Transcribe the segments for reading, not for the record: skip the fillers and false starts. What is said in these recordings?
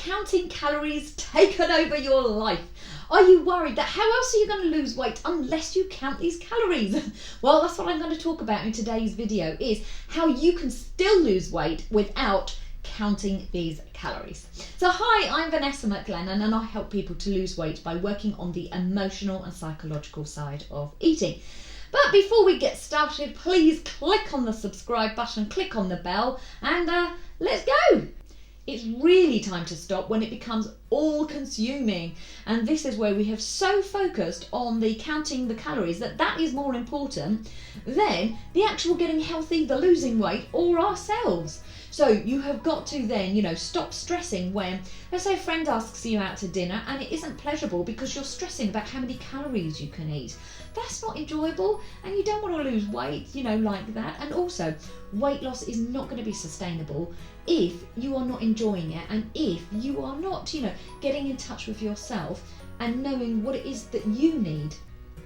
counting calories taken over your life? Are you worried that how else are you going to lose weight unless you count these calories? Well, that's what I'm going to talk about in today's video, is how you can still lose weight without counting these calories. So hi, I'm Vanessa McLennan and I help people to lose weight by working on the emotional and psychological side of eating. But before we get started, please click on the subscribe button, click on the bell, and let's go. It's really time to stop when it becomes all-consuming, and this is where we have so focused on the counting the calories that is more important than the actual getting healthy, the losing weight, or ourselves. So you have got to then, stop stressing when, let's say a friend asks you out to dinner and it isn't pleasurable because you're stressing about how many calories you can eat. That's not enjoyable, and you don't want to lose weight, like that. And also, weight loss is not going to be sustainable if you are not enjoying it, and if you are not, getting in touch with yourself and knowing what it is that you need.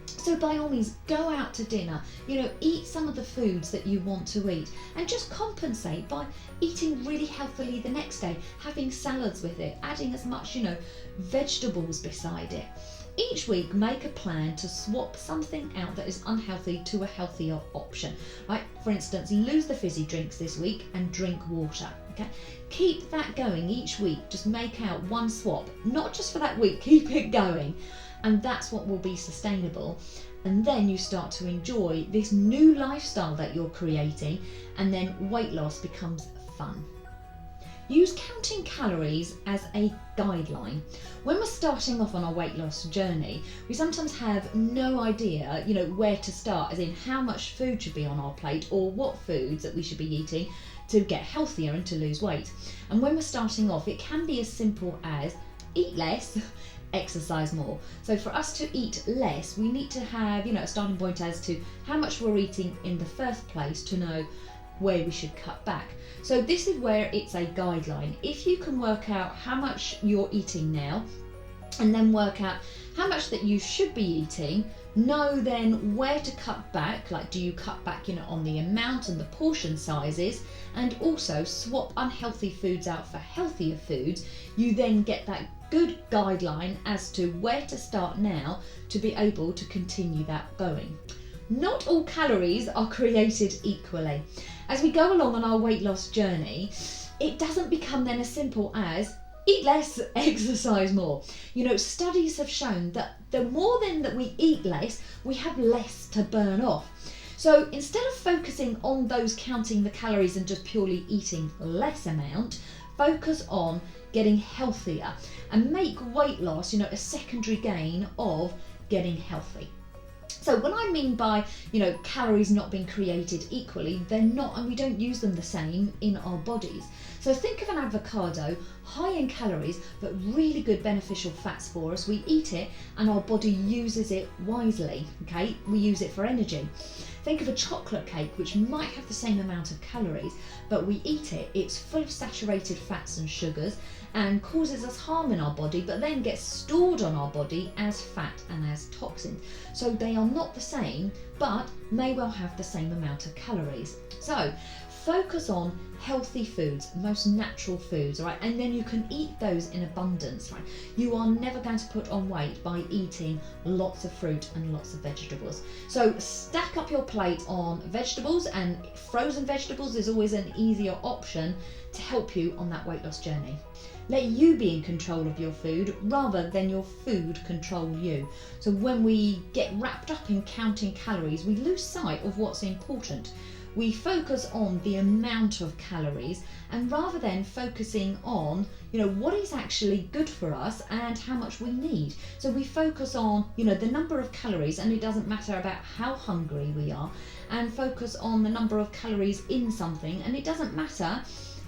So by all means, go out to dinner, eat some of the foods that you want to eat, and just compensate by eating really healthily the next day, having salads with it, adding as much, vegetables beside it. Each week, make a plan to swap something out that is unhealthy to a healthier option. Like, for instance, lose the fizzy drinks this week and drink water. Okay, keep that going each week. Just make out one swap, not just for that week, keep it going. And that's what will be sustainable. And then you start to enjoy this new lifestyle that you're creating, and then weight loss becomes fun. Use counting calories as a guideline. When we're starting off on our weight loss journey, we sometimes have no idea, where to start, as in how much food should be on our plate or what foods that we should be eating to get healthier and to lose weight. And when we're starting off, it can be as simple as eat less, exercise more. So for us to eat less, we need to have, a starting point as to how much we're eating in the first place to know where we should cut back. So this is where it's a guideline. If you can work out how much you're eating now, and then work out how much that you should be eating, know then where to cut back. Like, do you cut back, on the amount and the portion sizes, and also swap unhealthy foods out for healthier foods. You then get that good guideline as to where to start now to be able to continue that going. Not all calories are created equally. As we go along on our weight loss journey, it doesn't become then as simple as eat less, exercise more. Studies have shown that the more then that we eat less, we have less to burn off. So instead of focusing on those counting the calories and just purely eating less amount, focus on getting healthier and make weight loss, a secondary gain of getting healthy. So when I mean by, calories not being created equally, they're not, and we don't use them the same in our bodies. So think of an avocado, high in calories, but really good beneficial fats for us. We eat it and our body uses it wisely, okay? We use it for energy. Think of a chocolate cake, which might have the same amount of calories, but we eat it, it's full of saturated fats and sugars and causes us harm in our body, but then gets stored on our body as fat and as toxins. So they are not the same, but may well have the same amount of calories. So focus on healthy foods, most natural foods, right? And then you can eat those in abundance, right? You are never going to put on weight by eating lots of fruit and lots of vegetables. So stack up your plate on vegetables, and frozen vegetables is always an easier option to help you on that weight loss journey. Let you be in control of your food rather than your food control you. So when we get wrapped up in counting calories, we lose sight of what's important. We focus on the amount of calories, and rather than focusing on, what is actually good for us and how much we need. So we focus on, the number of calories, and it doesn't matter about how hungry we are, and focus on the number of calories in something, and it doesn't matter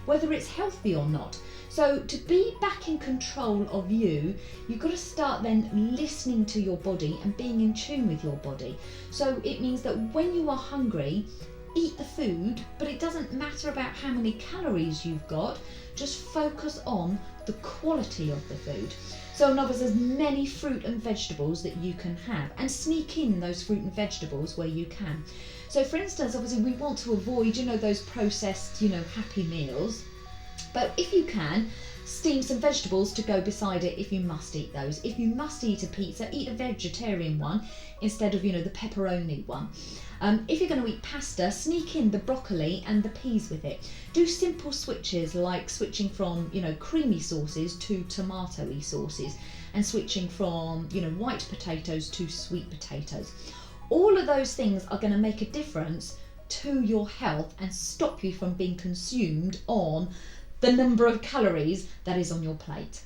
whether it's healthy or not. So to be back in control of you, you've got to start then listening to your body and being in tune with your body. So it means that when you are hungry, eat the food, but it doesn't matter about how many calories you've got, just focus on the quality of the food. So in other words, there's many fruit and vegetables that you can have, and sneak in those fruit and vegetables where you can. So for instance, obviously we want to avoid, those processed, happy meals. But if you can, steam some vegetables to go beside it if you must eat those. If you must eat a pizza, eat a vegetarian one instead of, the pepperoni one. If you're going to eat pasta, sneak in the broccoli and the peas with it. Do simple switches like switching from, creamy sauces to tomato-y sauces, and switching from, white potatoes to sweet potatoes. All of those things are going to make a difference to your health and stop you from being consumed on the number of calories that is on your plate.